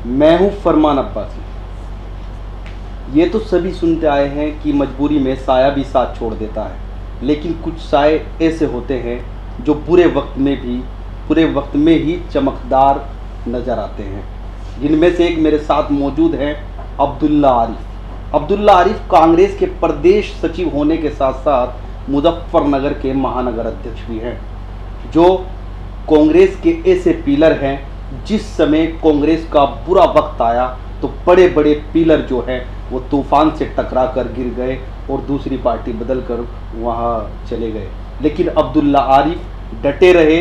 मैं हूं फरमान अब्बासी। ये तो सभी सुनते आए हैं कि मजबूरी में साया भी साथ छोड़ देता है, लेकिन कुछ साए ऐसे होते हैं जो बुरे वक्त में ही चमकदार नज़र आते हैं, जिनमें से एक मेरे साथ मौजूद हैं अब्दुल्ला आरिफ। अब्दुल्ला आरिफ कांग्रेस के प्रदेश सचिव होने के साथ साथ मुजफ्फरनगर के महानगर अध्यक्ष भी हैं, जो कांग्रेस के ऐसे पिलर हैं जिस समय कांग्रेस का बुरा वक्त आया तो बड़े बड़े पिलर जो हैं वो तूफान से टकरा कर गिर गए और दूसरी पार्टी बदल कर वहाँ चले गए, लेकिन अब्दुल्ला आरिफ डटे रहे।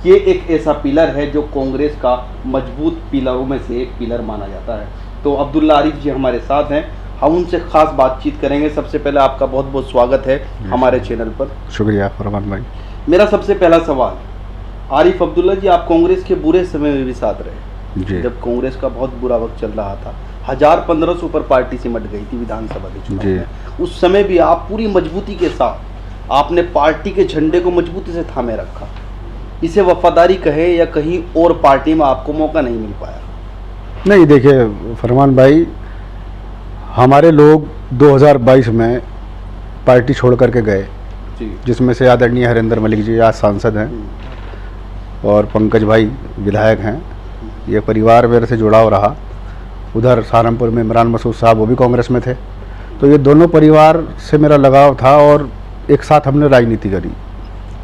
ये एक ऐसा पिलर है जो कांग्रेस का मजबूत पिलरों में से एक पिलर माना जाता है। तो अब्दुल्ला आरिफ जी हमारे साथ हैं, हम उनसे खास बातचीत करेंगे। सबसे पहले आपका बहुत बहुत स्वागत है हमारे चैनल पर। शुक्रिया फरमान भाई। मेरा सबसे पहला सवाल, आरिफ अब्दुल्ला जी, आप कांग्रेस के बुरे समय में भी साथ रहे जी। जब कांग्रेस का बहुत बुरा वक्त चल रहा था, 1500 ऊपर पार्टी सिमट गई थी विधानसभा के चुनाव में, उस समय भी आप पूरी मजबूती के साथ आपने पार्टी के झंडे को मजबूती से थामे रखा। इसे वफादारी कहे या कहीं और पार्टी में आपको मौका नहीं मिल पाया? नहीं, देखिए फरमान भाई, हमारे लोग 2022 में पार्टी छोड़ करके गए, जिसमें से आदरणीय हरिंदर मलिक जी आज सांसद हैं और पंकज भाई विधायक हैं। ये परिवार मेरे से जुड़ाव रहा। उधर सहारनपुर में इमरान मसूद साहब, वो भी कांग्रेस में थे, तो ये दोनों परिवार से मेरा लगाव था और एक साथ हमने राजनीति करी।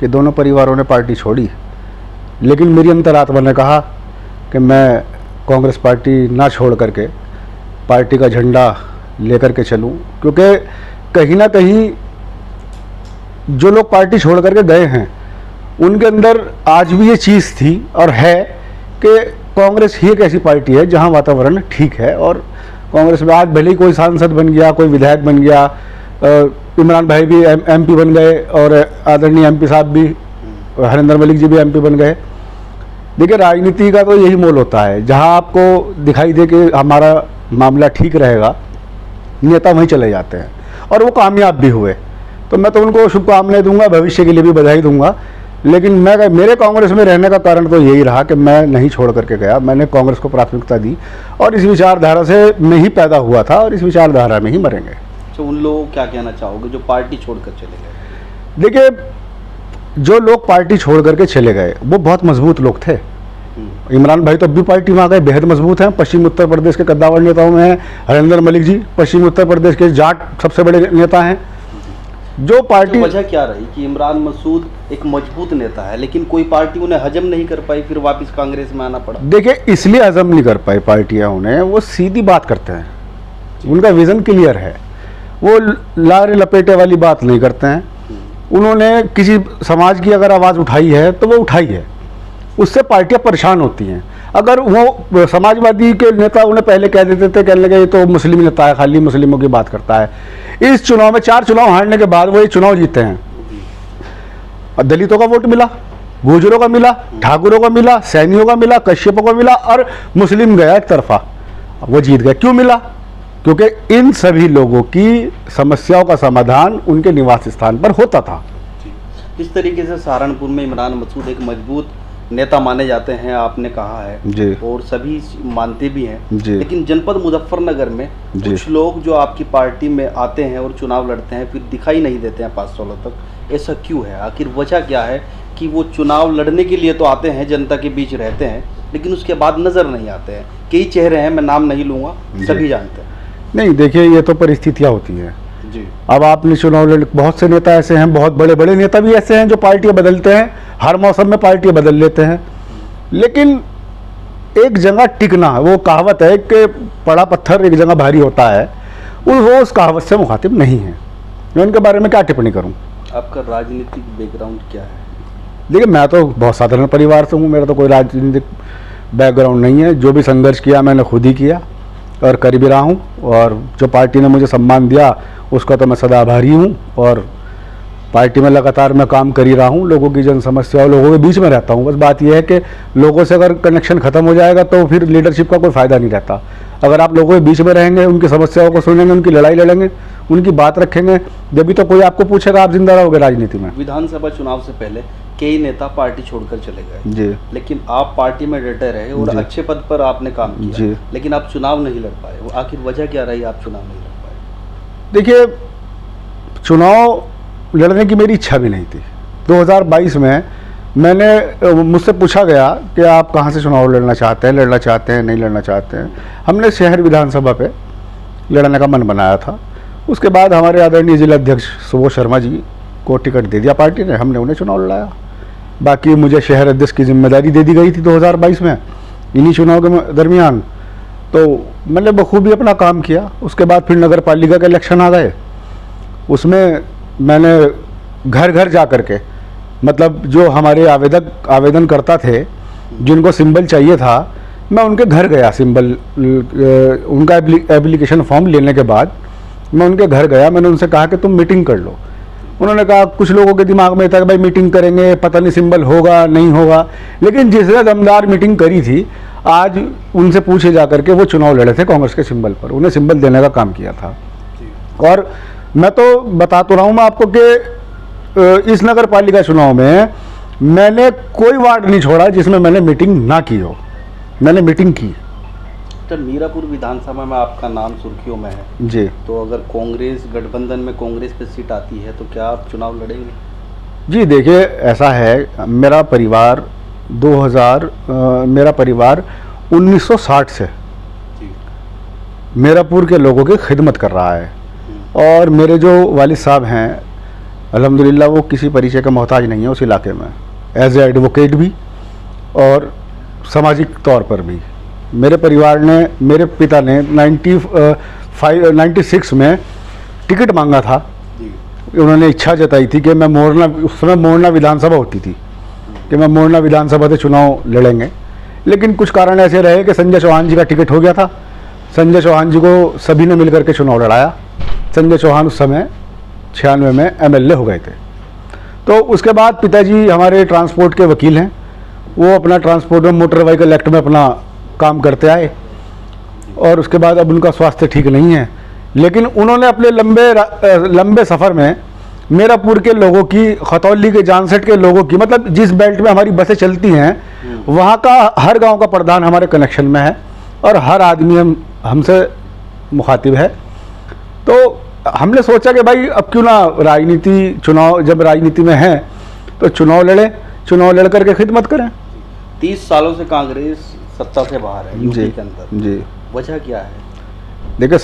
ये दोनों परिवारों ने पार्टी छोड़ी, लेकिन मेरी अंतरात्मा ने कहा कि मैं कांग्रेस पार्टी ना छोड़ करके पार्टी का झंडा लेकर के चलूं, क्योंकि कहीं ना कहीं जो लोग पार्टी छोड़ करके गए हैं उनके अंदर आज भी ये चीज़ थी और है कि कांग्रेस ही एक ऐसी पार्टी है जहां वातावरण ठीक है। और कांग्रेस में आज भले ही कोई सांसद बन गया, कोई विधायक बन गया, इमरान भाई भी एमपी बन गए और आदरणीय एमपी साहब भी, हरिंदर मलिक जी भी एमपी बन गए। देखिए, राजनीति का तो यही मोल होता है, जहां आपको दिखाई दे कि हमारा मामला ठीक रहेगा, नेता वहीं चले जाते हैं और वो कामयाब भी हुए। तो मैं तो उनको शुभकामनाएं दूंगा, भविष्य के लिए भी बधाई दूंगा। लेकिन मेरे कांग्रेस में रहने का कारण तो यही रहा कि मैं नहीं छोड़ करके गया, मैंने कांग्रेस को प्राथमिकता दी और इस विचारधारा से मैं ही पैदा हुआ था और इस विचारधारा में ही मरेंगे। तो उन लोगों को क्या कहना चाहोगे जो पार्टी छोड़कर चले गए? देखिए, जो लोग पार्टी छोड़ करके चले गए वो बहुत मजबूत लोग थे। इमरान भाई तो अब भी पार्टी में आ गए, बेहद मजबूत हैं। पश्चिम उत्तर प्रदेश के कद्दावर नेताओं में हैं हरिंदर मलिक जी, पश्चिम उत्तर प्रदेश के जाट सबसे बड़े नेता हैं। जो पार्टी, वजह क्या रही कि इमरान मसूद एक मजबूत नेता है लेकिन कोई पार्टी उन्हें हजम नहीं कर पाई, फिर वापस कांग्रेस में आना पड़ा? देखिए, इसलिए हजम नहीं कर पाई पार्टियां उन्हें, वो सीधी बात करते हैं, उनका विजन क्लियर है, वो लारे लपेटे वाली बात नहीं करते हैं। उन्होंने किसी समाज की अगर आवाज़ उठाई है तो वो उठाई है, उससे पार्टियां परेशान होती हैं। अगर वो समाजवादी के नेता उन्हें पहले कह देते थे, कहने लगे ये तो मुस्लिम नेता है, खाली मुस्लिमों की बात करता है। इस चुनाव में 4 चुनाव हारने के बाद वो ये चुनाव जीते हैं और दलितों का वोट मिला, गुर्जरों का मिला, ठाकुरों का मिला, सैनियों का मिला, कश्यपों का मिला और मुस्लिम गया एक तरफा, वो जीत गए। क्यों मिला? क्योंकि इन सभी लोगों की समस्याओं का समाधान उनके निवास स्थान पर होता था। इस तरीके से सहारनपुर में इमरान मसूद एक मजबूत नेता माने जाते हैं, आपने कहा है जी, और सभी मानते भी हैं जी। लेकिन जनपद मुजफ्फरनगर में कुछ लोग जो आपकी पार्टी में आते हैं और चुनाव लड़ते हैं फिर दिखाई नहीं देते हैं 5 सालों तक, ऐसा क्यों है? आखिर वजह क्या है कि वो चुनाव लड़ने के लिए तो आते हैं, जनता के बीच रहते हैं, लेकिन उसके बाद नजर नहीं आते हैं? कई चेहरे हैं, मैं नाम नहीं लूँगा, सभी जानते हैं। नहीं, देखिए, ये तो परिस्थितियाँ होती हैं जी। अब आपने चुनाव लड़, बहुत से नेता ऐसे हैं, बहुत बड़े बड़े नेता भी ऐसे हैं जो पार्टियां बदलते हैं, हर मौसम में पार्टियां बदल लेते हैं, लेकिन एक जगह टिकना, वो कहावत है कि पड़ा पत्थर एक जगह भारी होता है, वो उस कहावत से मुखातिब नहीं है। मैं उनके बारे में क्या टिप्पणी करूं? आपका राजनीतिक बैकग्राउंड क्या है? देखिए, मैं तो बहुत साधारण परिवार से हूँ, मेरा तो कोई राजनीतिक बैकग्राउंड नहीं है। जो भी संघर्ष किया मैंने खुद ही किया और कर भी रहा हूँ, और जो पार्टी ने मुझे सम्मान दिया उसका तो मैं सदा आभारी हूँ। और पार्टी में लगातार मैं काम कर ही रहा हूँ, लोगों की जन समस्या और लोगों के बीच में रहता हूँ। बस बात यह है कि लोगों से अगर कनेक्शन खत्म हो जाएगा तो फिर लीडरशिप का कोई फ़ायदा नहीं रहता। अगर आप लोगों के बीच में रहेंगे, उनकी समस्याओं को सुनेंगे, उनकी लड़ाई लड़ेंगे, उनकी बात रखेंगे, जब भी तो कोई आपको पूछेगा आप जिंदा रहोगे राजनीति में। विधानसभा चुनाव से पहले कई नेता पार्टी छोड़कर चले गए जी, लेकिन आप पार्टी में डटे रहे और जी, अच्छे पद पर आपने काम किया जी। लेकिन आप चुनाव नहीं लड़ पाए, वो आखिर वजह क्या रही आप चुनाव नहीं लड़ पाए? देखिए चुनाव लड़ने की मेरी इच्छा भी नहीं थी। 2022 में मुझसे पूछा गया कि आप कहाँ से चुनाव लड़ना चाहते हैं, नहीं लड़ना चाहते हैं। हमने शहर विधानसभा पे लड़ने का मन बनाया था। उसके बाद हमारे आदरणीय जिला अध्यक्ष सुबोध शर्मा जी को टिकट दे दिया पार्टी ने, हमने उन्हें चुनाव लड़ाया। बाकी मुझे शहर अध्यक्ष की जिम्मेदारी दे दी गई थी 2022 में, इन्हीं चुनाव के दरमियान, तो मैंने बखूबी अपना काम किया। उसके बाद फिर नगर पालिका के इलेक्शन आ गए, उसमें मैंने घर घर जा कर के, मतलब जो हमारे आवेदन करता थे जिनको सिंबल चाहिए था, मैं उनके घर गया। सिंबल उनका एप्लीकेशन फॉर्म लेने के बाद मैं उनके घर गया, मैंने उनसे कहा कि तुम मीटिंग कर लो। उन्होंने कहा, कुछ लोगों के दिमाग में था कि भाई मीटिंग करेंगे, पता नहीं सिंबल होगा नहीं होगा, लेकिन जिसने दमदार मीटिंग करी थी, आज उनसे पूछे जा करके वो चुनाव लड़े थे कांग्रेस के सिंबल पर, उन्हें सिंबल देने का काम किया था। और मैं तो बता तो रहा हूँ मैं आपको कि इस नगर पालिका चुनाव में मैंने कोई वार्ड नहीं छोड़ा जिसमें मैंने मीटिंग ना की हो, मैंने मीटिंग की। तो मीरापुर विधानसभा में आपका नाम सुर्खियों में है जी, तो अगर कांग्रेस गठबंधन में कांग्रेस पे सीट आती है तो क्या आप चुनाव लड़ेंगे? जी देखिए ऐसा है, मेरा परिवार 1960 से जी। मीरापुर के लोगों की खिदमत कर रहा है, और मेरे जो वालिद साहब हैं अल्हम्दुलिल्लाह वो किसी परिचय का मोहताज नहीं है उस इलाके में, एज ए एडवोकेट भी और सामाजिक तौर पर भी। मेरे परिवार ने, मेरे पिता ने 96 में टिकट मांगा था। उन्होंने इच्छा जताई थी कि मैं मोरना, उस समय मोरना विधानसभा होती थी, कि मैं मोरना विधानसभा से चुनाव लड़ेंगे, लेकिन कुछ कारण ऐसे रहे कि संजय चौहान जी का टिकट हो गया था। संजय चौहान जी को सभी ने मिलकर के चुनाव लड़ाया। संजय चौहान उस समय 96 में MLA हो गए थे। तो उसके बाद पिताजी हमारे ट्रांसपोर्ट के वकील हैं, वो अपना ट्रांसपोर्ट में मोटर व्हीकल एक्ट में अपना काम करते आए, और उसके बाद अब उनका स्वास्थ्य ठीक नहीं है, लेकिन उन्होंने अपने लंबे सफ़र में मीरापुर के लोगों की, खतौली के, जानसठ के लोगों की, मतलब जिस बेल्ट में हमारी बसें चलती हैं वहाँ का हर गांव का प्रधान हमारे कनेक्शन में है, और हर आदमी हमसे मुखातिब है। तो हमने सोचा कि भाई अब क्यों ना चुनाव जब राजनीति में है तो चुनाव लड़ करके खिदमत करें। 30 सालों से कांग्रेस सत्ता से बाहर है यूपी के अंदर, जी। वजह क्या है? देखिए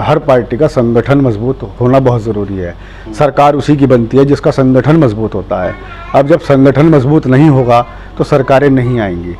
हर पार्टी का संगठन मजबूत होना बहुत ज़रूरी है। सरकार उसी की बनती है जिसका संगठन मजबूत होता है। अब जब संगठन मजबूत नहीं होगा तो सरकारें नहीं आएंगी।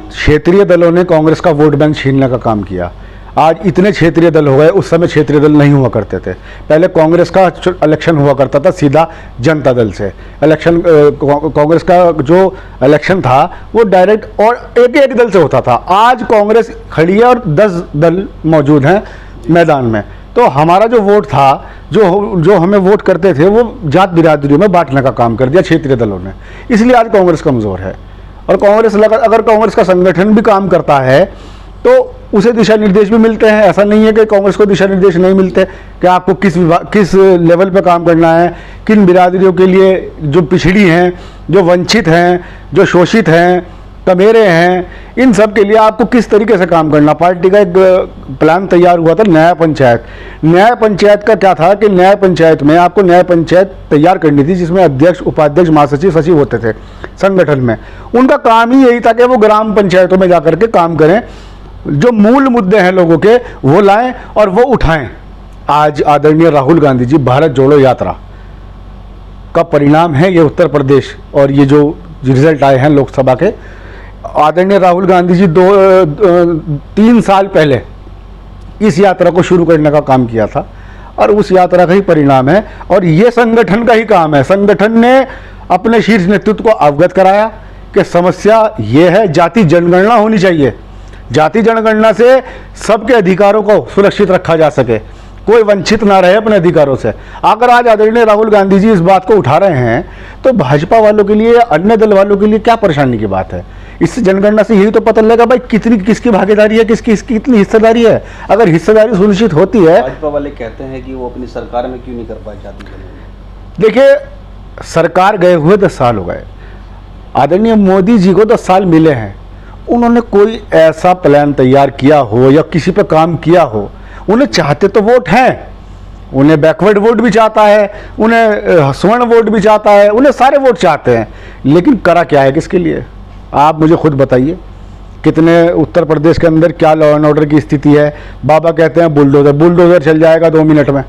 क्षेत्रीय दलों ने कांग्रेस का वोट बैंक छीनने का काम किया। आज इतने क्षेत्रीय दल हो गए, उस समय क्षेत्रीय दल नहीं हुआ करते थे। पहले कांग्रेस का इलेक्शन हुआ करता था सीधा जनता दल से। इलेक्शन कांग्रेस का जो इलेक्शन था वो डायरेक्ट और एक दल से होता था। आज कांग्रेस खड़ी है और 10 दल मौजूद हैं मैदान में। तो हमारा जो वोट था, जो हमें वोट करते थे, वो जात बिरादरियों में बांटने का काम कर दिया क्षेत्रीय दलों ने। इसलिए आज कांग्रेस कमज़ोर है। और अगर कांग्रेस का संगठन भी काम करता है तो उसे दिशा निर्देश भी मिलते हैं। ऐसा नहीं है कि कांग्रेस को दिशा निर्देश नहीं मिलते कि आपको किस लेवल पे काम करना है, किन बिरादरियों के लिए, जो पिछड़ी हैं, जो वंचित हैं, जो शोषित हैं, कमेरे हैं, इन सब के लिए आपको किस तरीके से काम करना। पार्टी का एक प्लान तैयार हुआ था न्याय पंचायत का क्या था कि न्याय पंचायत में आपको न्याय पंचायत तैयार करनी थी जिसमें अध्यक्ष, उपाध्यक्ष, महासचिव, सचिव होते थे संगठन में। उनका काम ही यही था कि वो ग्राम पंचायतों में जाकर के काम करें, जो मूल मुद्दे हैं लोगों के वो लाएं और वो उठाएं। आज आदरणीय राहुल गांधी जी भारत जोड़ो यात्रा का परिणाम है ये उत्तर प्रदेश, और ये जो रिजल्ट आए हैं लोकसभा के। आदरणीय राहुल गांधी जी 3 साल पहले इस यात्रा को शुरू करने का काम किया था, और उस यात्रा का ही परिणाम है, और ये संगठन का ही काम है। संगठन ने अपने शीर्ष नेतृत्व को अवगत कराया कि समस्या ये है, जाति जनगणना होनी चाहिए। जाति जनगणना से सबके अधिकारों को सुरक्षित रखा जा सके, कोई वंचित ना रहे अपने अधिकारों से। अगर आज आदरणीय राहुल गांधी जी इस बात को उठा रहे हैं तो भाजपा वालों के लिए, अन्य दल वालों के लिए क्या परेशानी की बात है? इससे जनगणना से यही तो पता लगेगा भाई किसकी भागीदारी है, किसकी कितनी हिस्सेदारी है। अगर हिस्सेदारी सुनिश्चित होती है। भाजपा वाले कहते हैं कि वो अपनी सरकार में क्यों नहीं कर पाए जाति जनगणना। देखिए सरकार गए हुए 10 साल हो गए, आदरणीय मोदी जी को 10 साल मिले हैं, उन्होंने कोई ऐसा प्लान तैयार किया हो या किसी पे काम किया हो? उन्हें चाहते तो वोट हैं, उन्हें बैकवर्ड वोट भी चाहता है, उन्हें स्वर्ण वोट भी चाहता है, उन्हें सारे वोट चाहते हैं, लेकिन करा क्या है किसके लिए? आप मुझे खुद बताइए, कितने उत्तर प्रदेश के अंदर क्या लॉ एंड ऑर्डर की स्थिति है? बाबा कहते हैं बुलडोजर, बुलडोजर चल जाएगा 2 मिनट में।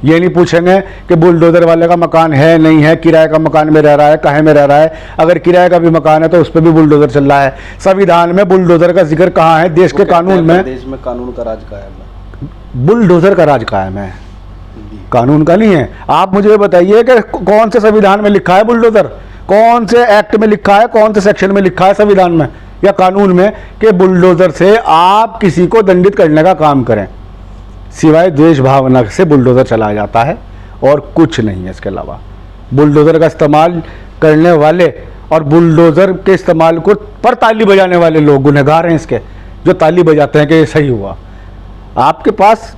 ये नहीं पूछेंगे कि बुलडोजर वाले का मकान है नहीं है, किराए का मकान में रह रहा है, कहाँ में रह रहा है। अगर किराए का भी मकान है तो उस पर भी बुलडोजर चल रहा है। संविधान में बुलडोजर का जिक्र कहाँ है? देश के कानून में, देश में कानून का राज कायम है, बुलडोजर का राज कायम है, कानून का नहीं है। आप मुझे बताइए कि कौन से संविधान में लिखा है बुलडोजर? कौन से एक्ट में लिखा है, कौन से सेक्शन में लिखा है संविधान में या कानून में कि बुलडोजर से आप किसी को दंडित करने का काम करें? सिवाय द्वेष भावना से बुलडोजर चलाया जाता है और कुछ नहीं है इसके अलावा। बुलडोजर का इस्तेमाल करने वाले और बुलडोजर के इस्तेमाल को पर ताली बजाने वाले लोग गुनहगार हैं इसके, जो ताली बजाते हैं कि ये सही हुआ। आपके पास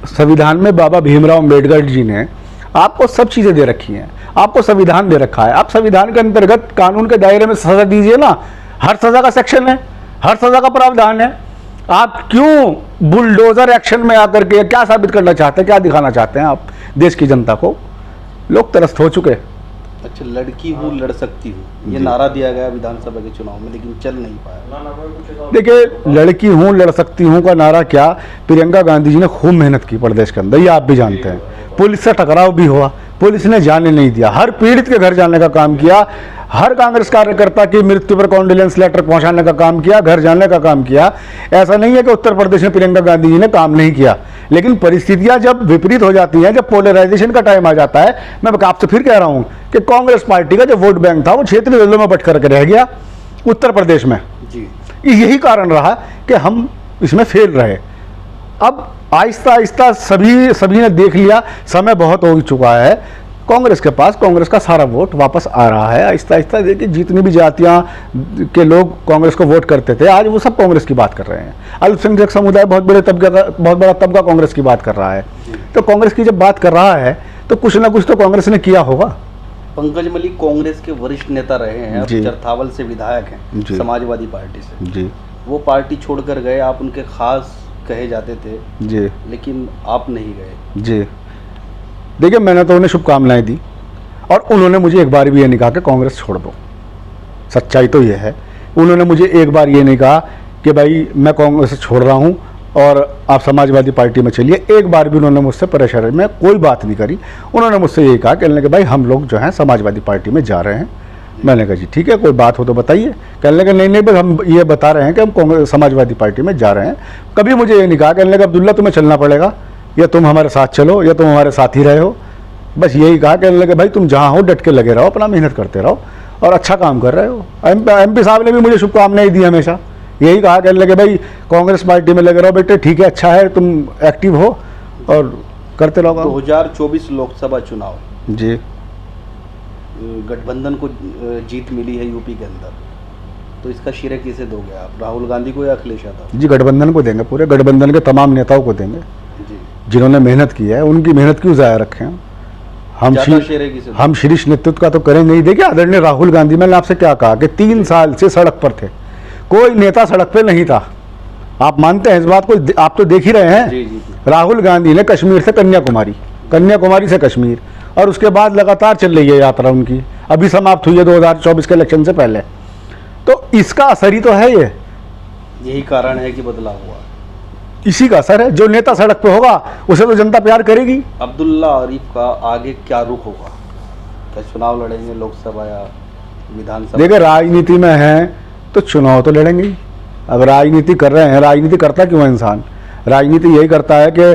संविधान में बाबा भीमराव अम्बेडकर जी ने आपको सब चीज़ें दे रखी हैं, आपको संविधान दे रखा है। आप संविधान के अंतर्गत कानून के दायरे में सजा दीजिए ना, हर सजा का सेक्शन है, हर सजा का प्रावधान है। आप क्यों बुलडोजर एक्शन में आकर के क्या साबित करना चाहते हैं, क्या दिखाना चाहते हैं आप देश की जनता को? लोग त्रस्त हो चुके। अच्छा, लड़की हूँ लड़ सकती हूँ, ये नारा दिया गया विधानसभा के चुनाव में, लेकिन चल नहीं पाया। देखिए, लड़की हूँ लड़ सकती हूँ का नारा क्या, प्रियंका गांधी जी ने खूब मेहनत की प्रदेश के अंदर, ये आप भी जानते हैं। पुलिस से टकराव भी हुआ, पुलिस ने जाने नहीं दिया, हर पीड़ित के घर जाने का काम किया, हर कांग्रेस कार्यकर्ता की मृत्यु पर कॉन्डोलेंस लेटर पहुंचाने का काम किया, घर जाने का काम किया। ऐसा नहीं है कि उत्तर प्रदेश में प्रियंका गांधी जी ने काम नहीं किया, लेकिन परिस्थितियां जब विपरीत हो जाती हैं, जब पोलराइजेशन का टाइम आ जाता है, मैं आपसे फिर कह रहा हूं कि कांग्रेस पार्टी का जो वोट बैंक था वो क्षेत्रीय दलों में बट करके रह गया उत्तर प्रदेश में जी। यही कारण रहा कि हम इसमें फेल रहे। अब आहिस्ता आहिस्ता सभी ने देख लिया, समय बहुत हो चुका है, कांग्रेस के पास कांग्रेस का सारा वोट वापस आ रहा है। आहिस्ता आहिस्ता देखिए, जितनी भी जातियां के लोग कांग्रेस को वोट करते थे, आज वो सब कांग्रेस की बात कर रहे हैं। अल्पसंख्यक समुदाय बहुत बड़ा तबका कांग्रेस की बात कर रहा है। तो कांग्रेस की जब बात कर रहा है तो कुछ ना कुछ तो कांग्रेस ने किया होगा। पंकज मलिक कांग्रेस के वरिष्ठ नेता रहे हैं, अब चरथावल से विधायक हैं समाजवादी पार्टी से जी। वो पार्टी छोड़कर गए, आप उनके खास कहे जाते थे जी, लेकिन आप नहीं गए जी। देखिए, मैंने तो उन्हें शुभकामनाएं दी और उन्होंने मुझे एक बार भी ये नहीं कहा कि कांग्रेस छोड़ दो। सच्चाई तो ये है, उन्होंने मुझे एक बार ये नहीं कहा कि भाई मैं कांग्रेस छोड़ रहा हूँ और आप समाजवादी पार्टी में चलिए। एक बार भी उन्होंने मुझसे प्रेशर में कोई बात नहीं करी। उन्होंने मुझसे यही कहा कि भाई हम लोग जो हैं समाजवादी पार्टी में जा रहे हैं। मैंने कहा जी ठीक है, कोई बात हो तो बताइए। कहने लगे नहीं बस हम ये बता रहे हैं कि हम कांग्रेस समाजवादी पार्टी में जा रहे हैं। कभी मुझे ये नहीं कहा, कहने लगे अब्दुल्ला तुम्हें चलना पड़ेगा, या तुम हमारे साथ चलो या तुम हमारे साथ ही रहे हो। बस यही कहा, कहने लगे भाई तुम जहाँ हो डट के लगे रहो, अपना मेहनत करते रहो और अच्छा काम कर रहे हो। MP साहब ने भी मुझे शुभकामनाएं दी, हमेशा यही कहा, कहने लगे भाई कांग्रेस पार्टी में लगे रहो बेटे, ठीक है, अच्छा है, तुम एक्टिव हो और करते रहो। 2024 लोकसभा चुनाव जी, गठबंधन को जीत मिली है यूपी के अंदर, तो इसका श्रेय किसे दोगे आप, राहुल गांधी को या अखिलेश यादव? जी, गठबंधन को देंगे, पूरे गठबंधन के तमाम नेताओं को देंगे जी, जिन्होंने मेहनत की है। उनकी मेहनत क्यों ज़ाया रखें हम शीर्ष नेतृत्व का तो करेंगे ही। देखिए, आदरणीय राहुल गांधी, मैंने आपसे क्या कहा कि 3 साल से सड़क पर थे, कोई नेता सड़क पे नहीं था। आप मानते हैं इस बात को? आप तो देख ही रहे हैं जी, जी, जी। राहुल गांधी ने कश्मीर से कन्याकुमारी, कन्याकुमारी से कश्मीर, और उसके बाद लगातार चल रही है यात्रा उनकी, अभी समाप्त हुई है 2024 के इलेक्शन से पहले। तो इसका असर ही तो है, यही कारण है कि बदलाव हुआ, इसी का असर है। जो नेता सड़क पे होगा उसे तो जनता प्यार करेगी। अब्दुल्ला आरिफ का आगे क्या रुख होगा, क्या चुनाव लड़ेंगे लोकसभा या विधानसभा? देखिए, राजनीति में है तो चुनाव तो लड़ेंगे ही। अब राजनीति कर रहे हैं, राजनीति करता क्यों है इंसान? राजनीति यही करता है कि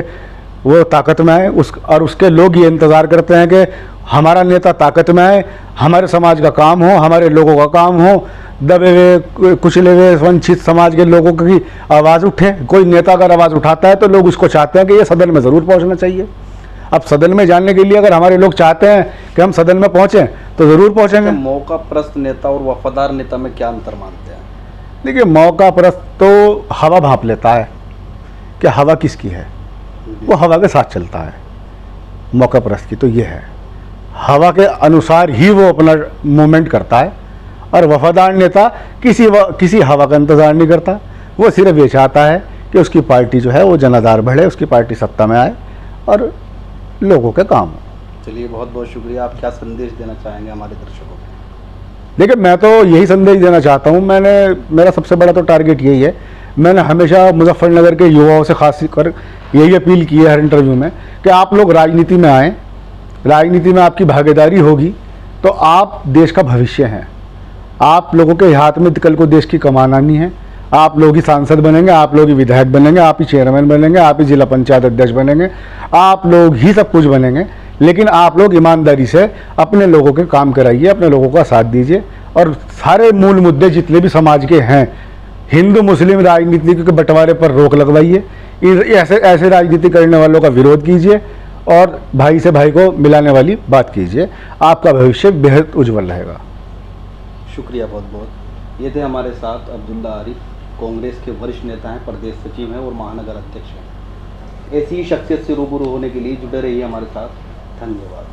वो ताकत में आए, और उसके लोग ये इंतज़ार करते हैं कि हमारा नेता ताकत में आए, हमारे समाज का काम हो, हमारे लोगों का काम हो, दबे हुए कुचले हुए वंचित समाज के लोगों की आवाज़ उठे। कोई नेता अगर आवाज़ उठाता है तो लोग उसको चाहते हैं कि ये सदन में ज़रूर पहुंचना चाहिए। अब सदन में जाने के लिए अगर हमारे लोग चाहते हैं कि हम सदन में पहुंचें तो ज़रूर पहुंचेंगे। मौका प्रस्त नेता और वफादार नेता में क्या अंतर मानते हैं? देखिए, मौका प्रस्त तो हवा भांप लेता है कि हवा किसकी है, वो हवा के साथ चलता है। मौका प्रस्त की तो ये है, हवा के अनुसार ही वो अपना मूवमेंट करता है, और वफादार नेता किसी हवा का इंतज़ार नहीं करता। वो सिर्फ ये चाहता है कि उसकी पार्टी जो है वो जनाधार बढ़े, उसकी पार्टी सत्ता में आए और लोगों के काम हो। चलिए, बहुत बहुत शुक्रिया। आप क्या संदेश देना चाहेंगे हमारे दर्शकों को? देखिए, मैं तो यही संदेश देना चाहता हूँ। मेरा सबसे बड़ा तो टारगेट यही है। मैंने हमेशा मुजफ्फरनगर के युवाओं से खास कर यही अपील की है हर इंटरव्यू में कि आप लोग राजनीति में आएँ। राजनीति में आपकी भागीदारी होगी तो आप देश का भविष्य हैं। आप लोगों के हाथ में कल को देश की कमान आनी है। आप लोग ही सांसद बनेंगे, आप लोग ही विधायक बनेंगे, आप ही चेयरमैन बनेंगे, आप ही जिला पंचायत अध्यक्ष बनेंगे, आप लोग ही सब कुछ बनेंगे। लेकिन आप लोग ईमानदारी से अपने लोगों के काम कराइए, अपने लोगों का साथ दीजिए, और सारे मूल मुद्दे जितने भी समाज के हैं, हिंदू मुस्लिम राजनीति के बंटवारे पर रोक लगवाइए। ऐसे राजनीति करने वालों का विरोध कीजिए और भाई से भाई को मिलाने वाली बात कीजिए। आपका भविष्य बेहद उज्जवल रहेगा। शुक्रिया बहुत बहुत। ये थे हमारे साथ अब्दुल्ला आरिफ, कांग्रेस के वरिष्ठ नेता हैं, प्रदेश सचिव हैं और महानगर अध्यक्ष हैं। ऐसी ही शख्सियत से रूबरू होने के लिए जुड़े रहिए हमारे साथ। धन्यवाद।